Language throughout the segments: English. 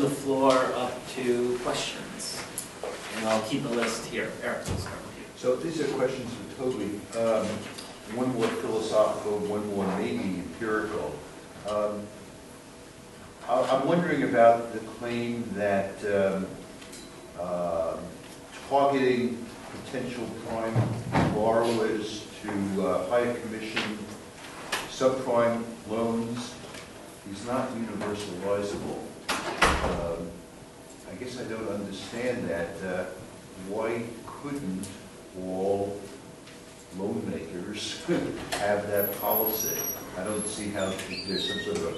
the floor up to questions. And I'll keep a list here. Eric, we'll start with you. So these are questions for Toby. One more philosophical, one more maybe empirical. I'm wondering about the claim that targeting potential prime borrowers to higher commission subprime loans is not universalizable. I guess I don't understand that. Why couldn't all loan makers have that policy? I don't see how there's some sort of a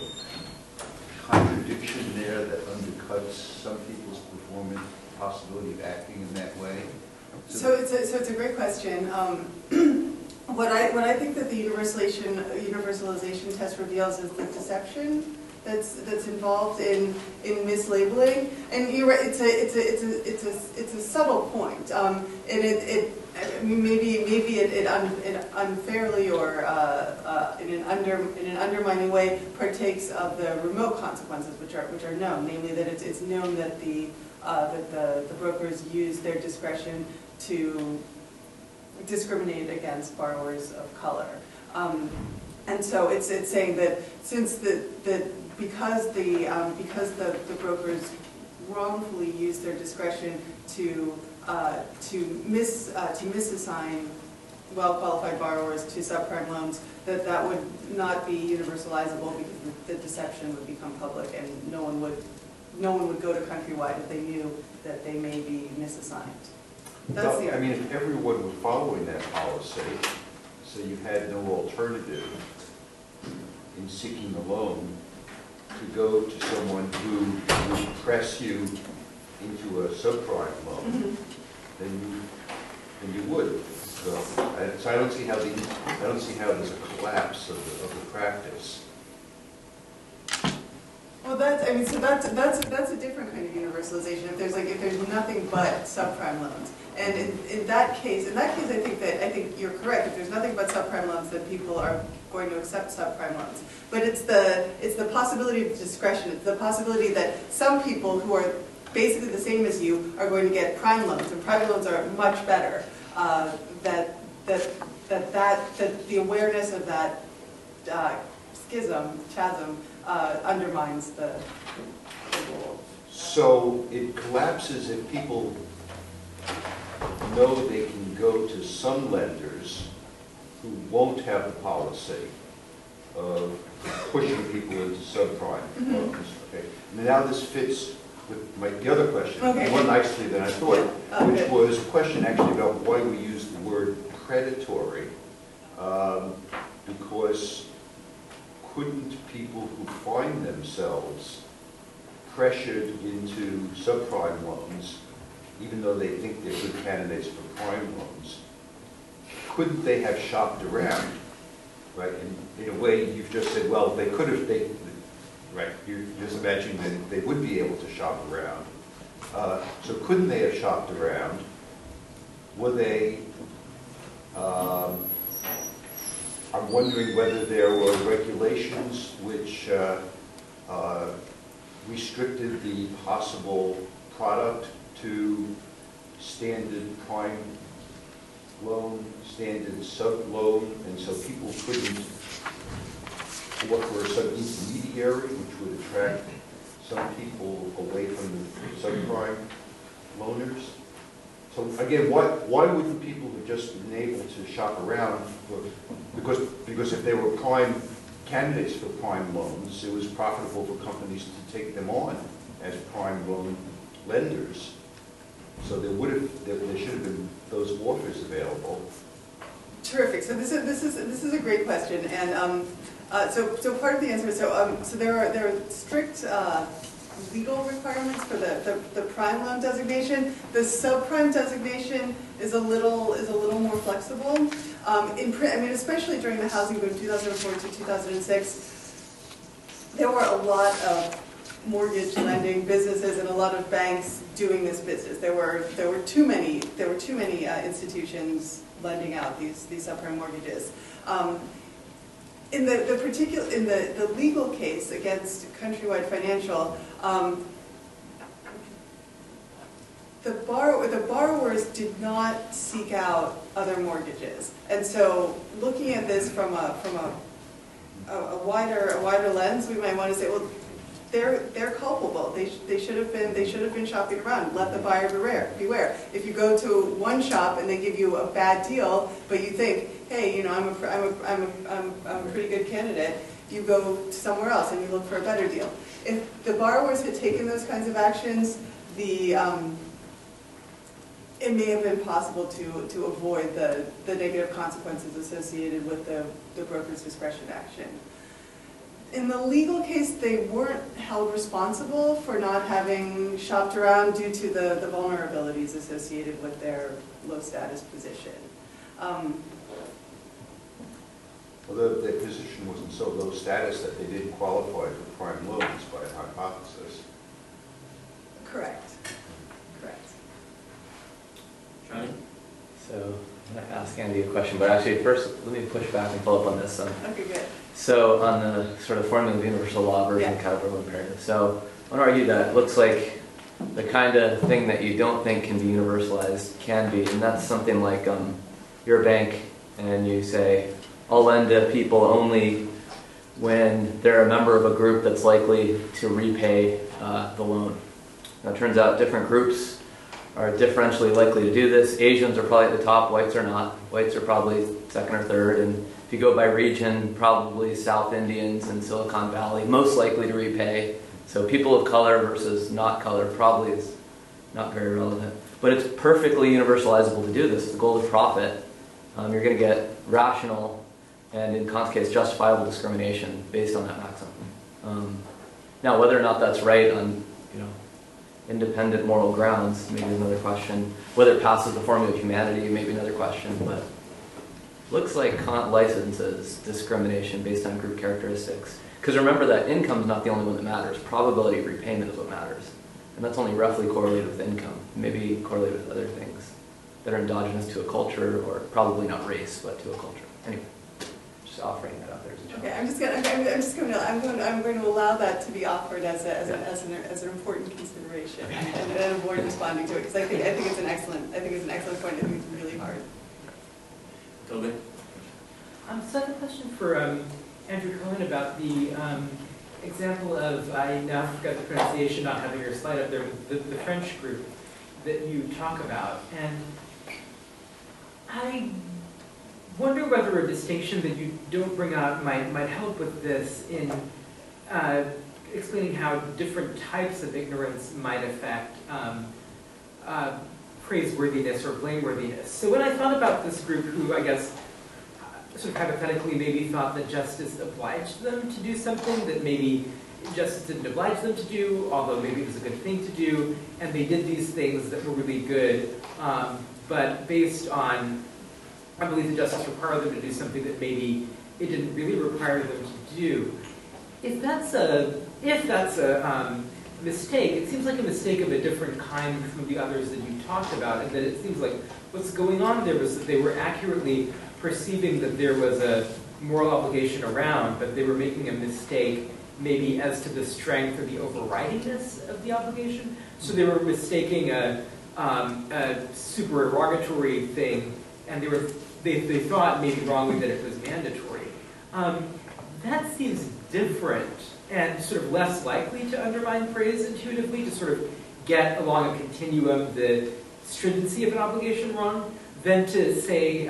contradiction there that undercuts some people's performance, possibility of acting in that way. So it's a great question. What I think that the universalization test reveals is the deception that's involved in mislabeling. And you're right, it's a subtle point. And I mean, maybe it unfairly or in an undermining way partakes of the remote consequences which are known, namely that it's known that the brokers use their discretion to discriminate against borrowers of color, and so it's saying that since because the brokers wrongfully use their discretion to misassign well-qualified borrowers to subprime loans, that would not be universalizable because the deception would become public and no one would go to Countrywide if they knew that they may be misassigned. That's the argument. I mean, if everyone were following that policy, so you had no alternative in seeking a loan to go to someone who would press you into a subprime loan, then you would. So I don't see how there's a collapse of the practice. Well, that's a different kind of universalization. If there's nothing but subprime loans, and in that case, I think you're correct. If there's nothing but subprime loans, then people are going to accept subprime loans. But it's the possibility of discretion. It's the possibility that some people who are basically the same as you are going to get prime loans, and prime loans are much better. That the awareness of that chasm undermines the rule. So it collapses if people know they can go to some lenders who won't have the policy of pushing people into subprime loans. Okay. Now this fits with the other question, more nicely than I thought, which was a question actually about why we use the word predatory, because couldn't people who find themselves pressured into subprime loans, even though they think they're good candidates for prime loans, couldn't they have shopped around, right? And in a way, you've just said, well, they could have, right, you're just imagining that they would be able to shop around. So couldn't they have shopped around? Were they, I'm wondering whether there were regulations which restricted the possible product to standard prime loan, standard sub loan, and so people couldn't look for a sub-intermediary, which would attract some people away from the subprime loaners. So again, why wouldn't people have just been able to shop around? Because if they were prime candidates for prime loans, it was profitable for companies to take them on as prime loan lenders. So there should have been those offers available. Terrific. So this is a great question, and so part of the answer is so there are strict legal requirements for the prime loan designation. The subprime designation is a little more flexible. Especially during the housing boom, 2004 to 2006, there were a lot of mortgage lending businesses and a lot of banks doing this business. There were too many institutions lending out these subprime mortgages. In the legal case against Countrywide Financial, the borrowers did not seek out other mortgages. And so looking at this from a wider lens, we might want to say, well, they're culpable. They should have been shopping around. Let the buyer beware. If you go to one shop and they give you a bad deal, but you think, hey, you know, I'm a pretty good candidate, you go somewhere else and you look for a better deal. If the borrowers had taken those kinds of actions, it may have been possible to avoid the negative consequences associated with the broker's discretion action. In the legal case, they weren't held responsible for not having shopped around due to the vulnerabilities associated with their low status position. Although their position wasn't so low status that they didn't qualify for prime loans by hypothesis. Correct. Correct. Johnny? So I'm going to ask Andy a question, but actually first let me push back and follow up on this. Okay, good. So on the sort of formula of universal law versus categorical imperative. So I want to argue that it looks like the kind of thing that you don't think can be universalized can be, and that's something like you're a bank and you say, I'll lend to people only when they're a member of a group that's likely to repay the loan. Now it turns out different groups are differentially likely to do this. Asians are probably at the top, whites are not. Whites are probably second or third, and if you go by region, probably South Indians and Silicon Valley, most likely to repay. So people of color versus not color probably is not very relevant. But it's perfectly universalizable to do this. The goal of profit, you're going to get rational and, in Kant's case, justifiable discrimination based on that maxim. Now, whether or not that's right on, independent moral grounds, maybe another question. Whether it passes the formula of humanity, maybe another question. But looks like Kant licenses discrimination based on group characteristics. Because remember that income is not the only one that matters. Probability of repayment is what matters. And that's only roughly correlated with income. Maybe correlated with other things that are endogenous to a culture, or probably not race, but to a culture. Anyway, just offering that out there as a challenge. Okay, I'm going to allow that to be offered as an important consideration, and avoid responding to it, because I think it's an excellent point. I think it's really hard. Toby? So I have a question for Andrew Cohen about the example of, I now forgot the pronunciation, not having your slide up there, the French group that you talk about. And I wonder whether a distinction that you don't bring out might help with this in explaining how different types of ignorance might affect praiseworthiness or blameworthiness. So when I thought about this group who, I guess, sort of hypothetically maybe thought that justice obliged them to do something that maybe justice didn't oblige them to do, although maybe it was a good thing to do, and they did these things that were really good, but based on, I believe the justice required them to do something that maybe it didn't really require them to do. If that's a mistake, it seems like a mistake of a different kind from the others that you talked about, and that it seems like what's going on there was that they were accurately perceiving that there was a moral obligation around, but they were making a mistake maybe as to the strength or the overridingness of the obligation. So they were mistaking a supererogatory thing, and they thought maybe wrongly that it was mandatory. That seems different and sort of less likely to undermine praise intuitively, to sort of get along a continuum the stringency of an obligation wrong, than to say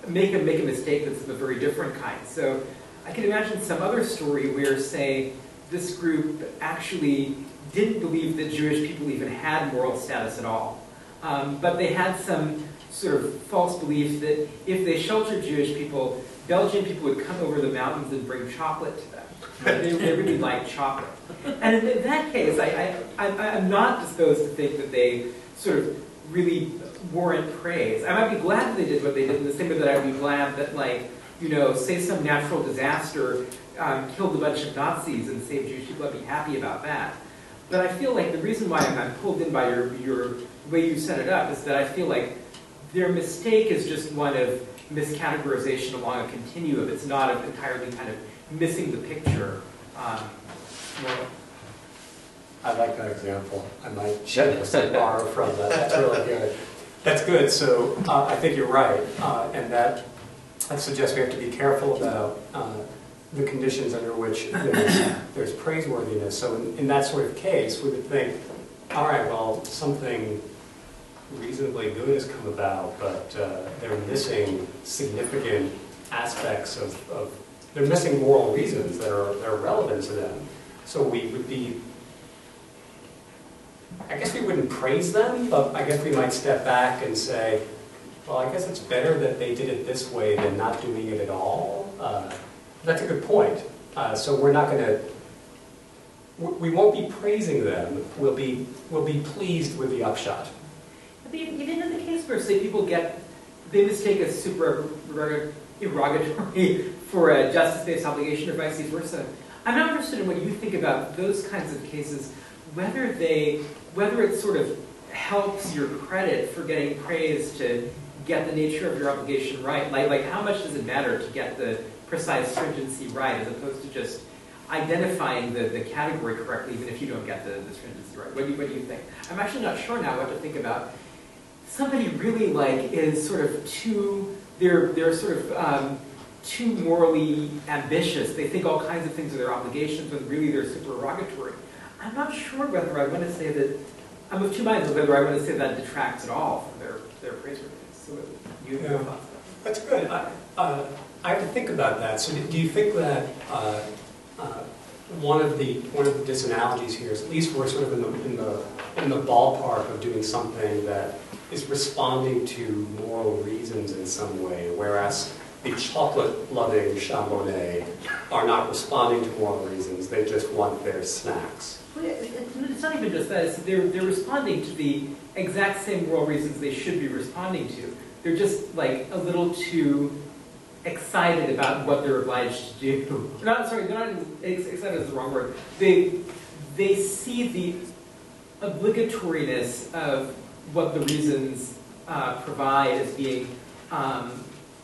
make a mistake that's of a very different kind. So I can imagine some other story where, say, this group actually didn't believe that Jewish people even had moral status at all. But they had some sort of false belief that if they sheltered Jewish people, Belgian people would come over the mountains and bring chocolate to them. They really liked chocolate. And in that case, I'm not disposed to think that they sort of really warrant praise. I might be glad that they did what they did, in the same way that I would be glad that, say some natural disaster killed a bunch of Nazis and saved Jewish people. I'd be happy about that. But I feel like the reason why I'm pulled in by your way you set it up is that I feel like their mistake is just one of miscategorization along a continuum. It's not of entirely kind of missing the picture. I like that example. I might borrow from that. That's really good. That's good. So I think you're right, and that suggests we have to be careful about the conditions under which there's praiseworthiness. So in that sort of case, we would think, all right, well, something reasonably good has come about, but they're missing significant aspects of they're missing moral reasons that are relevant to them. So we would be, I guess we wouldn't praise them, but I guess we might step back and say, well, I guess it's better that they did it this way than not doing it at all. That's a good point. So we're not going to, we won't be praising them. We'll be pleased with the upshot. Even in the case where, say, they mistake a super derogatory for a justice-based obligation or vice versa. I'm not interested in what you think about those kinds of cases, whether it sort of helps your credit for getting praise to get the nature of your obligation right. Like how much does it matter to get the precise stringency right, as opposed to just identifying the category correctly, even if you don't get the stringency right? What do you think? I'm actually not sure now what to think about. Somebody really is sort of they're sort of too morally ambitious. They think all kinds of things are their obligations when really they're supererogatory. I'm not sure whether I want to say that, I'm of two minds whether I want to say that detracts at all from their praiseworthiness. So you have thoughts? That's good. I have to think about that. So do you think that one of the disanalogies here is at least we're sort of in the ballpark of doing something that is responding to moral reasons in some way, whereas the chocolate-loving Chambonnet are not responding to moral reasons, they just want their snacks. Well, it's not even just that, they're responding to the exact same moral reasons they should be responding to. They're just a little too excited about what they're obliged to do. They're not excited is the wrong word. They see the obligatoriness of what the reasons provide as being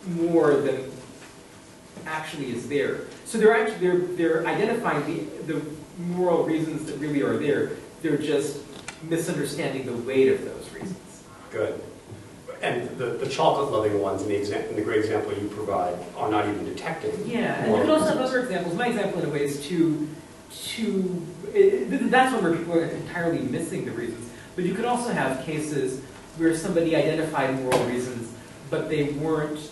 more than actually is there. So they're identifying the moral reasons that really are there. They're just misunderstanding the weight of those reasons. Good. And the chocolate-loving ones in the great example you provide are not even detecting. Yeah, and you could also have other examples. My example, in a way, is that's one where people are entirely missing the reasons. But you could also have cases where somebody identified moral reasons, but they weren't.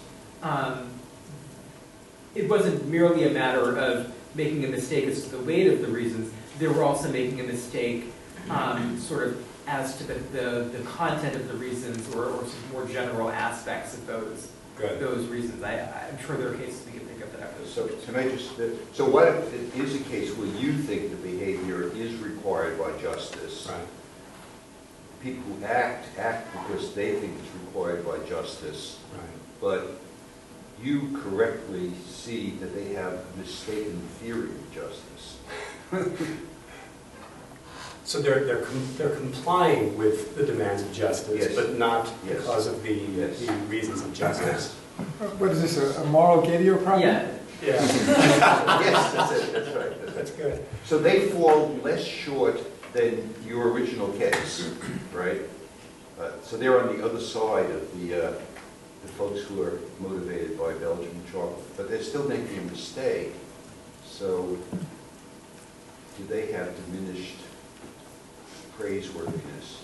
It wasn't merely a matter of making a mistake as to the weight of the reasons. They were also making a mistake, sort of as to the content of the reasons, or some more general aspects of those reasons. I'm sure there are cases we can think of that have those. So can I just, so what if it is a case where you think the behavior is required by justice? Right. People who act because they think it's required by justice, Right. but you correctly see that they have mistaken theory of justice. So they're complying with the demands of justice, Yes. but not Yes. because of the Yes. reasons of justice. What is this, a moral Gadio problem? Yeah. Yeah, Yes, that's it, that's right. that's good. So they fall less short than your original case, right? So they're on the other side of the folks who are motivated by Belgian chocolate, but they're still making a mistake. So do they have diminished praiseworthiness?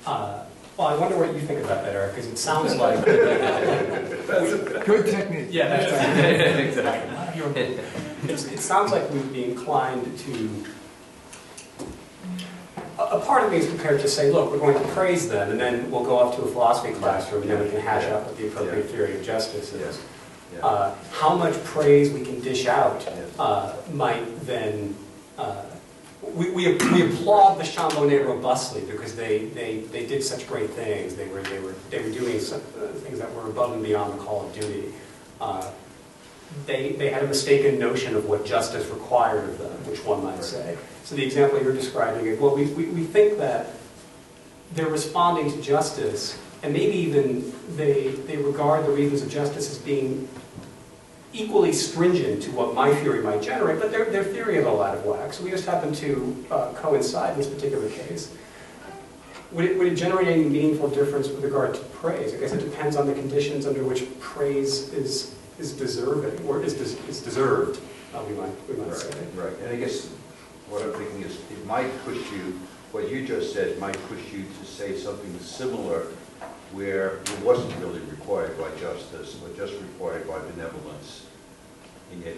Well, I wonder what you think about that, Eric, because it sounds like... Good technique. Yeah, that's Exactly. It sounds like we'd be inclined to... A part of me is prepared to say, look, we're going to praise them, and then we'll go off to a philosophy classroom, and then we can hash out what the appropriate theory of justice is. Yeah. How much praise we can dish out Yes. might then... We applaud the Chambonnet robustly because they did such great things. They were doing some, things that were above and beyond the call of duty. They had a mistaken notion of what justice required of them, which one might say. So the example you're describing is, well, we think that they're responding to justice, and maybe even they regard the reasons of justice as being equally stringent to what my theory might generate, but their theory is all out of whack. So we just happen to coincide in this particular case. Would it generate any meaningful difference with regard to praise? I guess it depends on the conditions under which praise is deserving, or is deserved, we might say. Right, and I guess what I'm thinking is it might push you, what you just said might push you to say something similar where it wasn't really required by justice, but just required by benevolence. And yet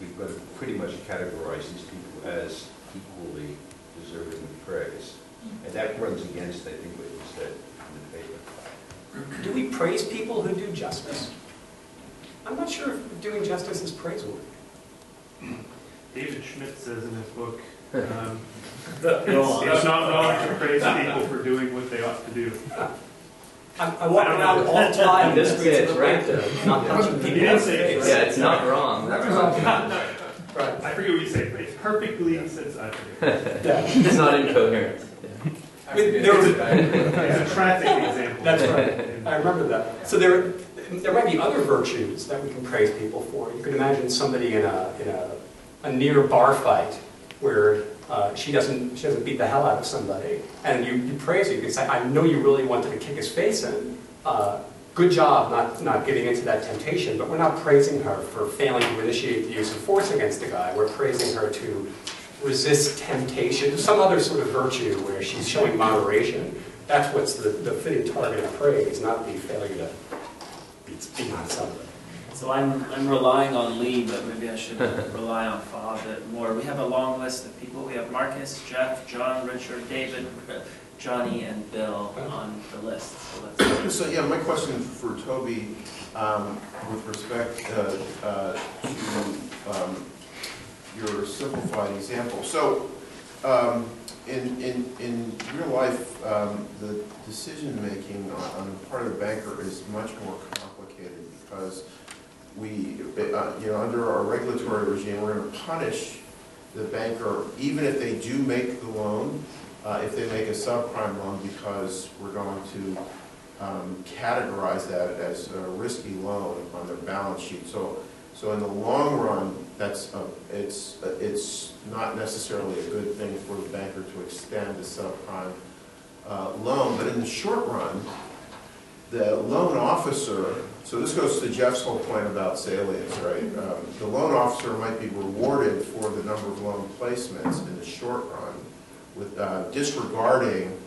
we've got to pretty much categorize these people as equally deserving of praise. And that runs against, I think, what you said in the paper. Do we praise people who do justice? I'm not sure if doing justice is praiseworthy. David Schmidt says in his book, it's not wrong to praise people for doing what they ought to do. I walk around all the time in the That's streets it, of right? Atlanta, not punching people He in didn't the say face. Yeah, it's not wrong. Right. I forget what you say, but it's perfectly sense. I forget. Yeah. It's not incoherent. I mean, there was It's a tragic example. That's right. I remember that. So there might be other virtues that we can praise people for. You can imagine somebody in a near bar fight where she doesn't beat the hell out of somebody, and you praise her. You can say, "I know you really wanted to kick his face in. Good job not giving into that temptation." But we're not praising her for failing to initiate the use of force against the guy. We're praising her to resist temptation, some other sort of virtue where she's showing moderation. That's what's the fitting target of praise, not the failure to beat on somebody. So I'm relying on Lee, but maybe I should rely on Fa a bit more. We have a long list of people. We have Marcus, Jeff, John, Richard, David, Johnny, and Bill on the list. So let's So yeah, my question for Toby, with respect to your simplified example. So in real life, the decision making on the part of the banker is much more complicated because we, under our regulatory regime, we're going to punish the banker even if they do make the loan, if they make a subprime loan, because we're going to categorize that as a risky loan on their balance sheet. So in the long run, it's not necessarily a good thing for the banker to extend a subprime loan, but in the short run, the loan officer, so this goes to Jeff's whole point about salience, right? The loan officer might be rewarded for the number of loan placements in the short run, with disregarding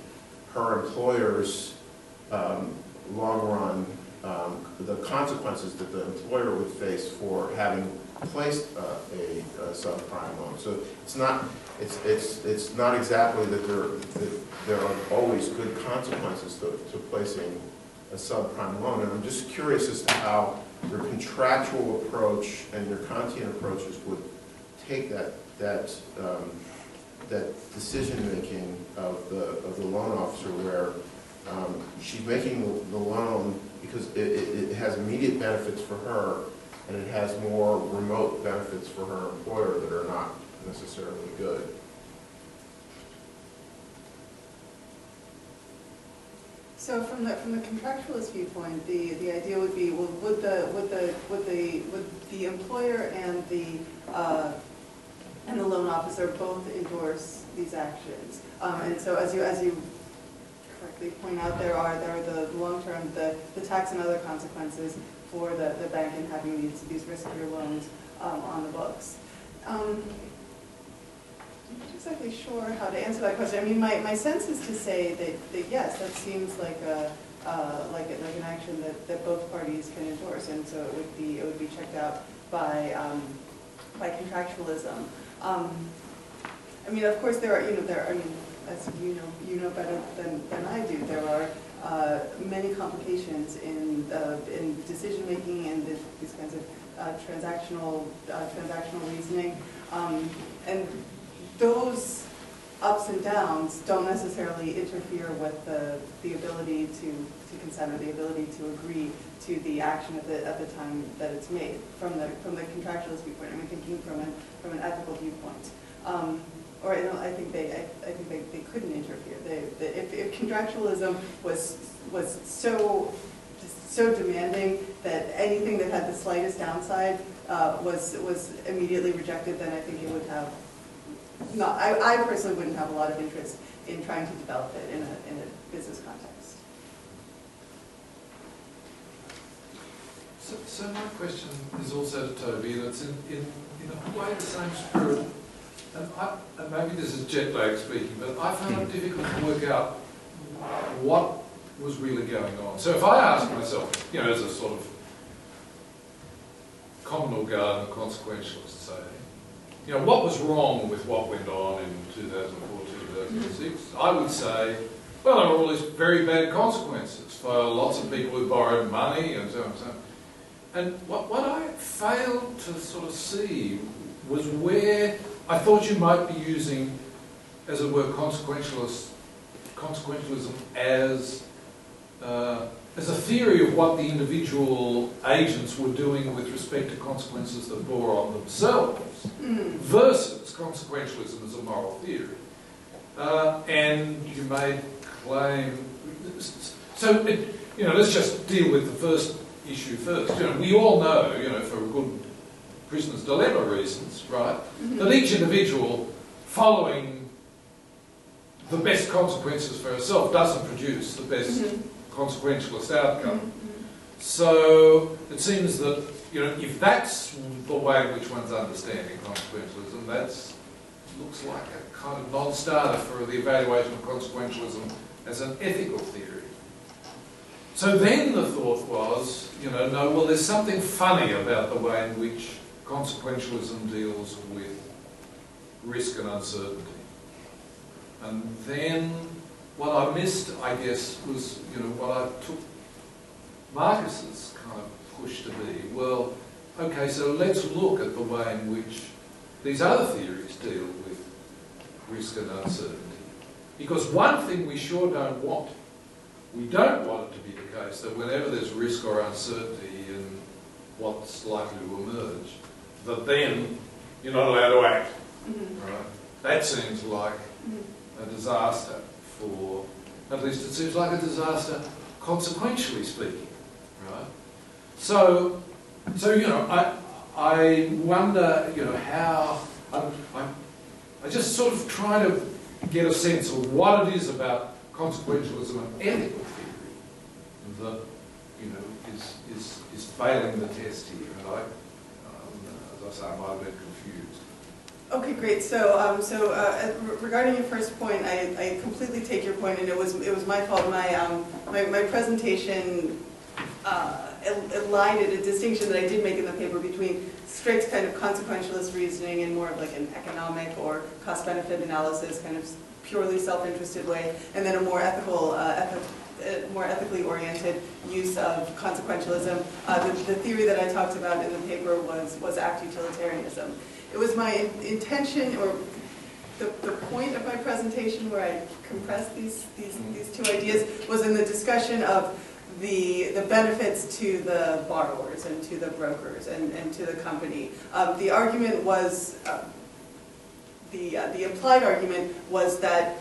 her employer's long-run the consequences that the employer would face for having placed a subprime loan. So it's not exactly that there are always good consequences to placing a subprime loan. And I'm just curious as to how your contractual approach and your Kantian approaches would take that decision making of the loan officer, where she's making the loan because it has immediate benefits for her, and it has more remote benefits for her employer that are not necessarily good. So from the contractualist viewpoint, the idea would be, well, would the employer and the loan officer both endorse these actions? And so as you correctly point out, there are the long-term, the tax and other consequences for the bank in having these riskier loans on the books. I'm not exactly sure how to answer that question. I mean, my sense is to say that yes, that seems like an action that both parties can endorse, and so it would be checked out by contractualism. I mean, of course, there are as you know better than I do, there are many complications in decision making and these kinds of transactional reasoning, and those ups and downs don't necessarily interfere with the ability to consent or the ability to agree to the action at the time that it's made from the contractualist viewpoint. I mean, thinking from an ethical viewpoint. Or I think they couldn't interfere. If contractualism was so demanding that anything that had the slightest downside was immediately rejected, then I think it would have, not, I personally wouldn't have a lot of interest in trying to develop it in a business context. So my question is also to Toby, and it's in a way the same spirit. And maybe this is jet lag speaking, but I found it difficult to work out what was really going on. So if I ask myself, you know, as a sort of common garden consequentialist, say, you know, what was wrong with what went on in 2004, 2006? I would say, well, there were all these very bad consequences for lots of people who borrowed money and so on and so on. And what I failed to sort of see was where I thought you might be using, as it were, consequentialism as a theory of what the individual agents were doing with respect to consequences that bore on themselves, versus consequentialism as a moral theory. And you may claim, so let's just deal with the first issue first. You know, we all know, you know, for good prisoner's dilemma reasons, right, that each individual following the best consequences for herself doesn't produce the best consequentialist outcome. So it seems that, you know, if that's the way in which one's understanding consequentialism, that looks like a kind of non-starter for the evaluation of consequentialism as an ethical theory. So then the thought was, you know, no, well, there's something funny about the way in which consequentialism deals with risk and uncertainty. And then what I missed, I guess, was, you know, what I took Marcus's kind of push to be, well, okay, so let's look at the way in which these other theories deal with risk and uncertainty. Because one thing we sure don't want, we don't want it to be the case that whenever there's risk or uncertainty in what's likely to emerge, that then you're not allowed to act. Right? That seems like a disaster for, at least it seems like a disaster consequentially speaking. Right? So you know, I wonder, you know, how, I just sort of try to get a sense of what it is about consequentialism and ethical theory that, you know, is failing the test here. And as I say, I might have been confused. Okay, great. So, regarding your first point, I completely take your point, and it was my fault. My presentation elided a distinction that I did make in the paper between strict kind of consequentialist reasoning and more of like an economic or cost-benefit analysis, kind of purely self-interested way, and then a more ethical, more ethically oriented use of consequentialism. The theory that I talked about in the paper was act utilitarianism. It was my intention, or the point of my presentation where I compressed these two ideas, was in the discussion of the benefits to the borrowers and to the brokers and to the company. The argument was, the implied argument was that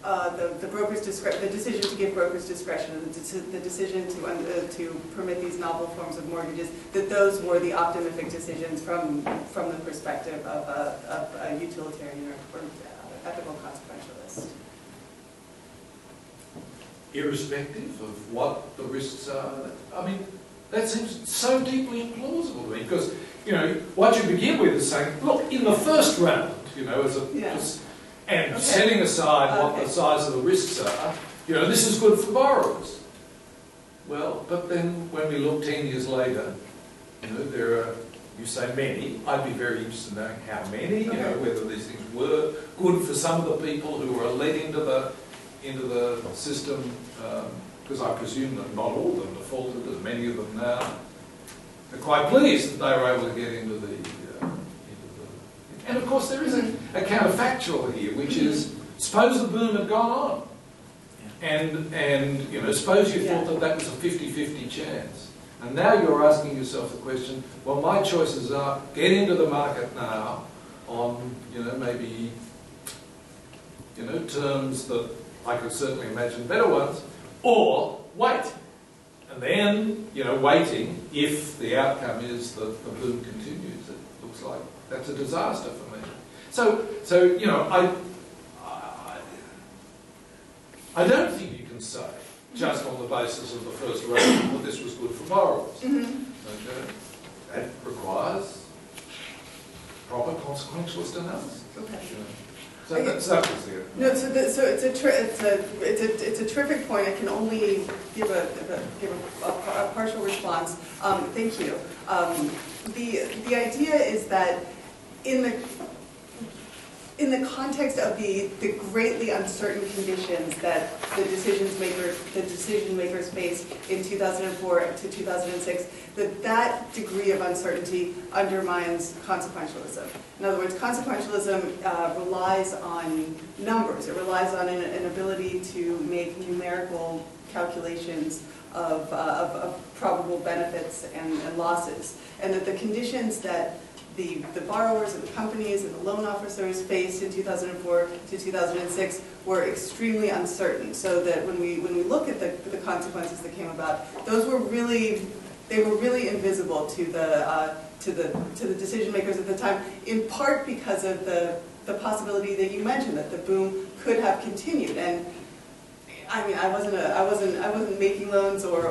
the decision to give brokers discretion, and the decision to permit these novel forms of mortgages, that those were the optimific decisions from the perspective of a utilitarian or ethical consequentialist. Irrespective of what the risks are, I mean, that seems so deeply implausible to me, because, you know, what you begin with is saying, look, in the first round, you know, setting aside what the size of the risks are, you know, this is good for borrowers. Well, but then when we look 10 years later, you know, there are, you say many, I'd be very interested in knowing how many, you know, whether these things were good for some of the people who were led into the system, because I presume that not all of them defaulted, as many of them now are quite pleased that they were able to get into the and of course there is a counterfactual here, which is, suppose the boom had gone on, and you know, suppose you thought that was a 50-50 chance, and now you're asking yourself the question, well, my choices are get into the market now on, you know, maybe, you know, terms that I could certainly imagine better ones, or wait And then, waiting, if the outcome is that the boom continues, it looks like that's a disaster for me. So I don't think you can say, just on the basis of the first rating, that this was good for morals. Okay? That requires proper consequentialist analysis. Okay. So that was there. No, so it's a terrific point. I can only give a partial response. Thank you. The idea is that in the context of the greatly uncertain conditions that the decision makers faced in 2004 to 2006, that degree of uncertainty undermines consequentialism. In other words, consequentialism relies on numbers. It relies on an ability to make numerical calculations of probable benefits and losses, and that the conditions that the borrowers and the companies and the loan officers faced in 2004 to 2006 were extremely uncertain. So that when we look at the consequences that came about, those were really invisible to the decision makers at the time. In part because of the possibility that you mentioned, that the boom could have continued. And I mean, I wasn't making loans or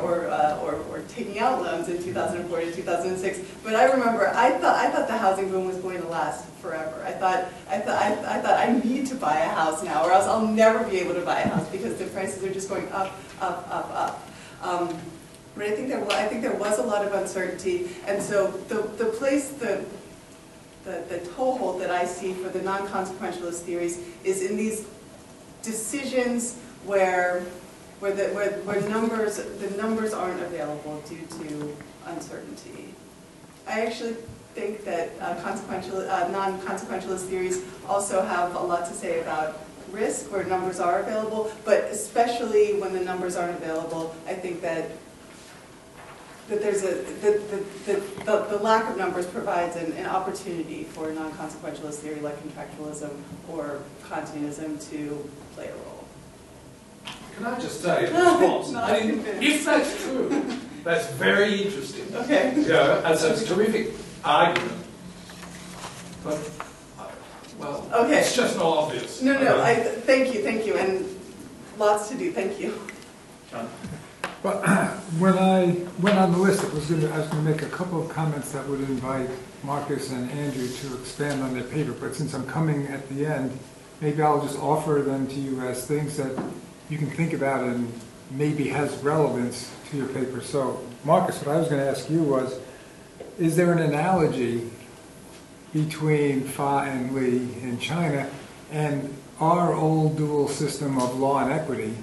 taking out loans in 2004 to 2006. But I remember I thought the housing boom was going to last forever. I thought I need to buy a house now, or else I'll never be able to buy a house because the prices are just going up, up, up, up. But I think there was a lot of uncertainty, and so the place the toehold that I see for the non-consequentialist theories is in these decisions where the numbers aren't available due to uncertainty. I actually think that non-consequentialist theories also have a lot to say about risk where numbers are available, but especially when the numbers aren't available, I think that there's the lack of numbers provides an opportunity for a non-consequentialist theory like contractualism or Kantianism to play a role. Can I just say in response, if that's true, that's very interesting. Okay. And so it's a terrific argument. But, well, okay. It's just not obvious. No, thank you, and lots to do, thank you. John? Well, when I went on the list, I was going to make a couple of comments that would invite Marcus and Andrew to expand on their paper, but since I'm coming at the end, maybe I'll just offer them to you as things that you can think about and maybe has relevance to your paper. So, Marcus, what I was going to ask you was, is there an analogy between Fa and Li in China and our old dual system of law and equity?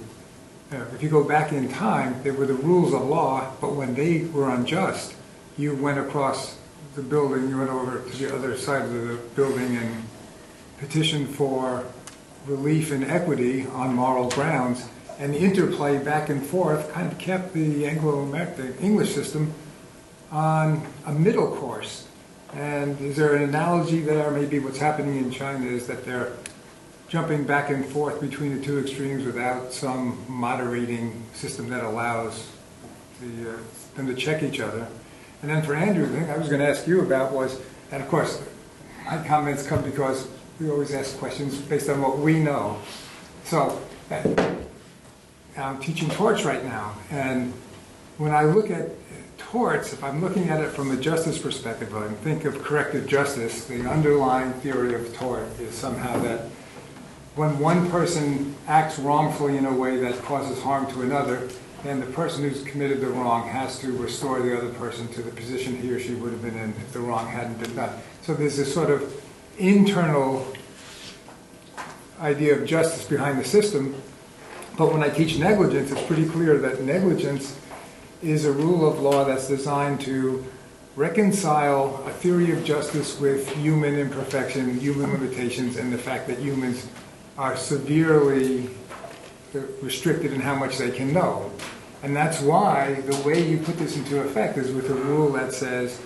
If you go back in time, there were the rules of law, but when they were unjust, you went across the building, you went over to the other side of the building and petitioned for relief and equity on moral grounds, and the interplay back and forth kind of kept the Anglo-American English system on a middle course. And is there an analogy there? Maybe what's happening in China is that they're jumping back and forth between the two extremes without some moderating system that allows them to check each other. And then for Andrew, the thing I was going to ask you about was, and of course, my comments come because we always ask questions based on what we know. So I'm teaching torts right now, and when I look at torts, if I'm looking at it from a justice perspective, and think of corrective justice, the underlying theory of tort is somehow that when one person acts wrongfully in a way that causes harm to another, then the person who's committed the wrong has to restore the other person to the position he or she would have been in if the wrong hadn't been done. So there's this sort of internal idea of justice behind the system. But when I teach negligence, it's pretty clear that negligence is a rule of law that's designed to reconcile a theory of justice with human imperfection, human limitations, and the fact that humans are severely restricted in how much they can know. And that's why the way you put this into effect is with a rule that says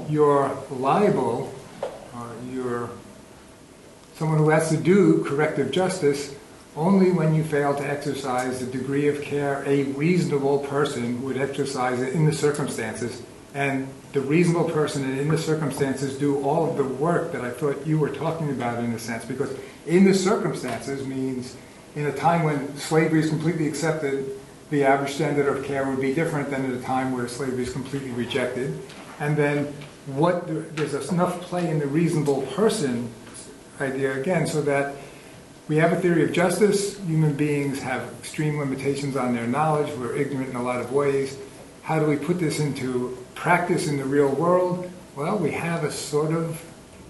you're liable, or you're someone who has to do corrective justice only when you fail to exercise the degree of care a reasonable person would exercise it in the circumstances. And the reasonable person and in the circumstances do all of the work that I thought you were talking about in a sense, because in the circumstances means in a time when slavery is completely accepted, the average standard of care would be different than at a time where slavery is completely rejected. And then there's enough play in the reasonable person idea again, so that we have a theory of justice. Human beings have extreme limitations on their knowledge. We're ignorant in a lot of ways. How do we put this into practice in the real world? Well, we have a sort of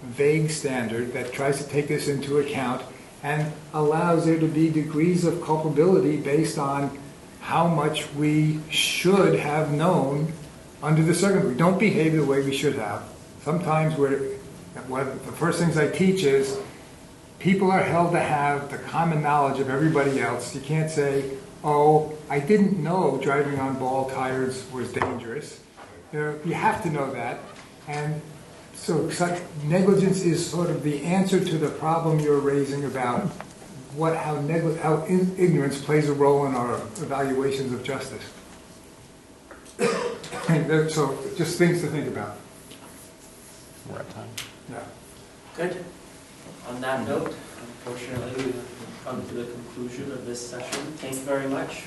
vague standard that tries to take this into account and allows there to be degrees of culpability based on how much we should have known under the circumstances. We don't behave the way we should have. Sometimes one of the first things I teach is people are held to have the common knowledge of everybody else. You can't say, oh, I didn't know driving on bald tires was dangerous. You have to know that. And so such negligence is sort of the answer to the problem you're raising about how ignorance plays a role in our evaluations of justice. So just things to think about. We're at time. Yeah. Good. On that note, unfortunately, we've come to the conclusion of this session. Thank you very much.